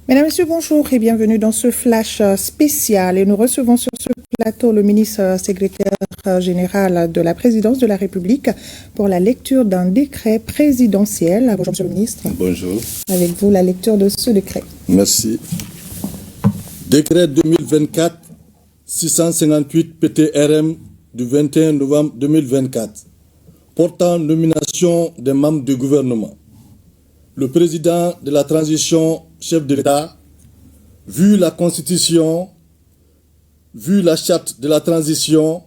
Mesdames, Messieurs, bonjour et bienvenue dans ce flash spécial. Et nous recevons sur ce plateau le ministre secrétaire général de la Présidence de la République pour la lecture d'un décret présidentiel. Bonjour, Monsieur le ministre. Bonjour. Avec vous, la lecture de ce décret. Merci. Décret 2024-658 PTRM du 21 novembre 2024 portant nomination des membres du gouvernement. Le président de la transition, chef de l'État, vu la Constitution, vu la charte de la transition,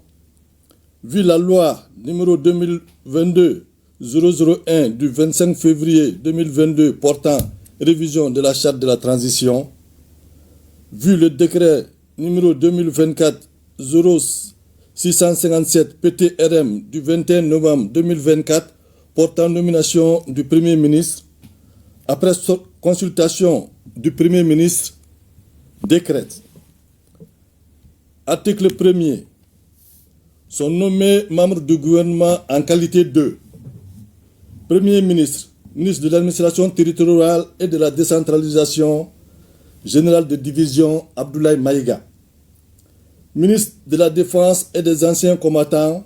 vu la loi numéro 2022-001 du 25 février 2022 portant révision de la charte de la transition, vu le décret numéro 2024-0657 PTRM du 21 novembre 2024 portant nomination du Premier ministre, après consultation du Premier ministre, décrète. Article 1er. Sont nommés membres du gouvernement en qualité de Premier ministre, ministre de l'administration territoriale et de la décentralisation, général de division Abdoulaye Maïga. Ministre de la Défense et des anciens combattants,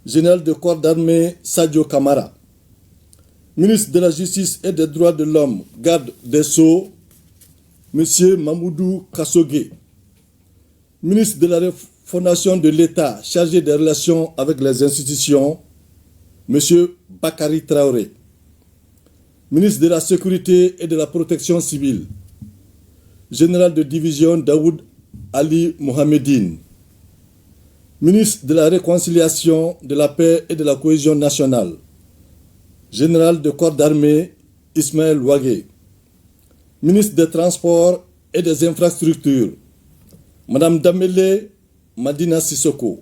général de corps d'armée Sadio Kamara. Ministre de la Justice et des Droits de l'Homme, garde des Sceaux, M. Mamoudou Kassogué. Ministre de la Refondation de l'État, chargé des relations avec les institutions, M. Bakary Traoré. Ministre de la Sécurité et de la Protection civile, général de division Daoud Ali Mohamedine. Ministre de la Réconciliation, de la Paix et de la Cohésion nationale, général de corps d'armée Ismaël Ouagué. Ministre des Transports et des Infrastructures, Madame Damele Madina Sissoko.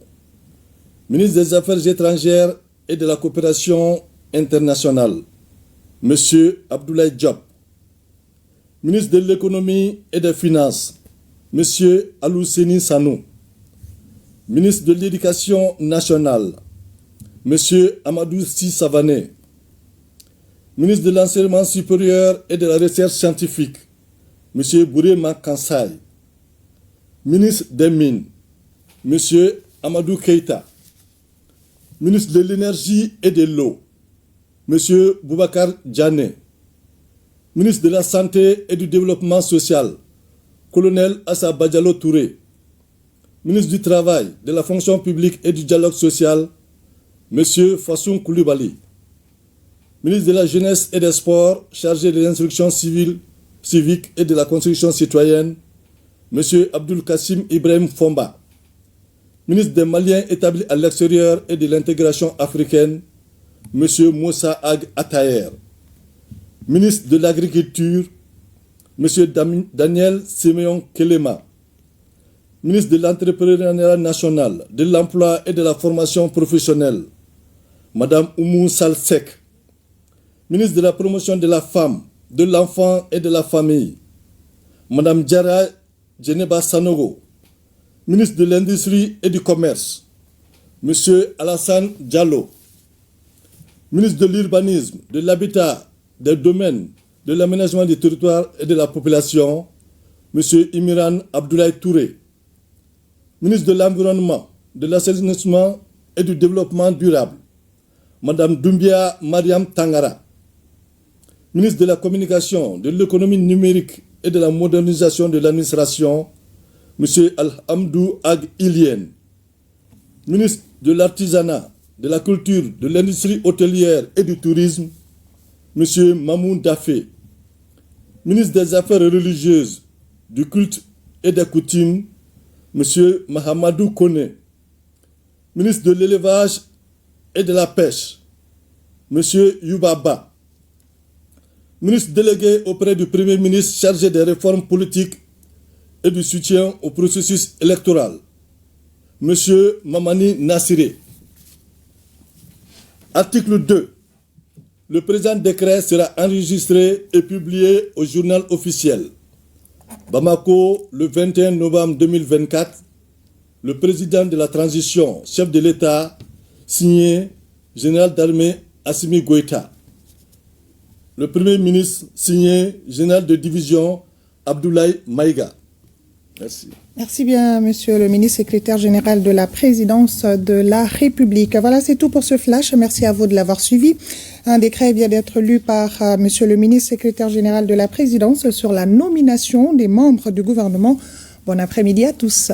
Ministre des Affaires étrangères et de la Coopération internationale, Monsieur Abdoulaye Diop. Ministre de l'Économie et des Finances, Monsieur Alousseni Sanou. Ministre de l'Éducation nationale, Monsieur Amadou Si Savané. Ministre de l'Enseignement supérieur et de la Recherche scientifique, M. Bourema Kansai. Ministre des Mines, M. Amadou Keïta. Ministre de l'Énergie et de l'Eau, M. Boubacar Diané. Ministre de la Santé et du Développement social, Colonel Assa Badjalo Touré. Ministre du Travail, de la Fonction publique et du Dialogue social, M. Fassoum Koulibaly. Ministre de la Jeunesse et des Sports, chargé de l'instruction civique et de la construction citoyenne, M. Abdul Kassim Ibrahim Fomba. Ministre des Maliens établis à l'extérieur et de l'intégration africaine, M. Moussa Ag Ataher. Ministre de l'Agriculture, M. Daniel Simeon Kelema. Ministre de l'Entrepreneuriat national, de l'Emploi et de la Formation professionnelle, Mme Oumou Salsek. Ministre de la Promotion de la Femme, de l'Enfant et de la Famille, Mme Diara Djeneba Sanogo. Ministre de l'Industrie et du Commerce, M. Alassane Diallo. Ministre de l'Urbanisme, de l'Habitat, des Domaines, de l'Aménagement du territoire et de la population, M. Imiran Abdoulaye Touré. Ministre de l'Environnement, de l'Assainissement et du Développement durable, Mme Doumbia Mariam Tangara. Ministre de la Communication, de l'Économie numérique et de la modernisation de l'administration, M. Alhamdou Ag Ilien. Ministre de l'Artisanat, de la Culture, de l'Industrie hôtelière et du Tourisme, M. Mamoun Dafé. Ministre des Affaires religieuses, du Culte et des Coutumes, M. Mahamadou Kone. Ministre de l'Élevage et de la Pêche, M. Youbaba. Ministre délégué auprès du Premier ministre chargé des réformes politiques et du soutien au processus électoral, M. Mamani Nassiré. Article 2. Le présent décret sera enregistré et publié au journal officiel. Bamako, le 21 novembre 2024, le président de la transition, chef de l'État, signé général d'armée Assimi Goïta. Le Premier ministre, signé général de division Abdoulaye Maïga. Merci. Merci bien, Monsieur le ministre secrétaire général de la présidence de la République. Voilà, c'est tout pour ce flash. Merci à vous de l'avoir suivi. Un décret vient d'être lu par Monsieur le ministre secrétaire général de la présidence sur la nomination des membres du gouvernement. Bon après-midi à tous.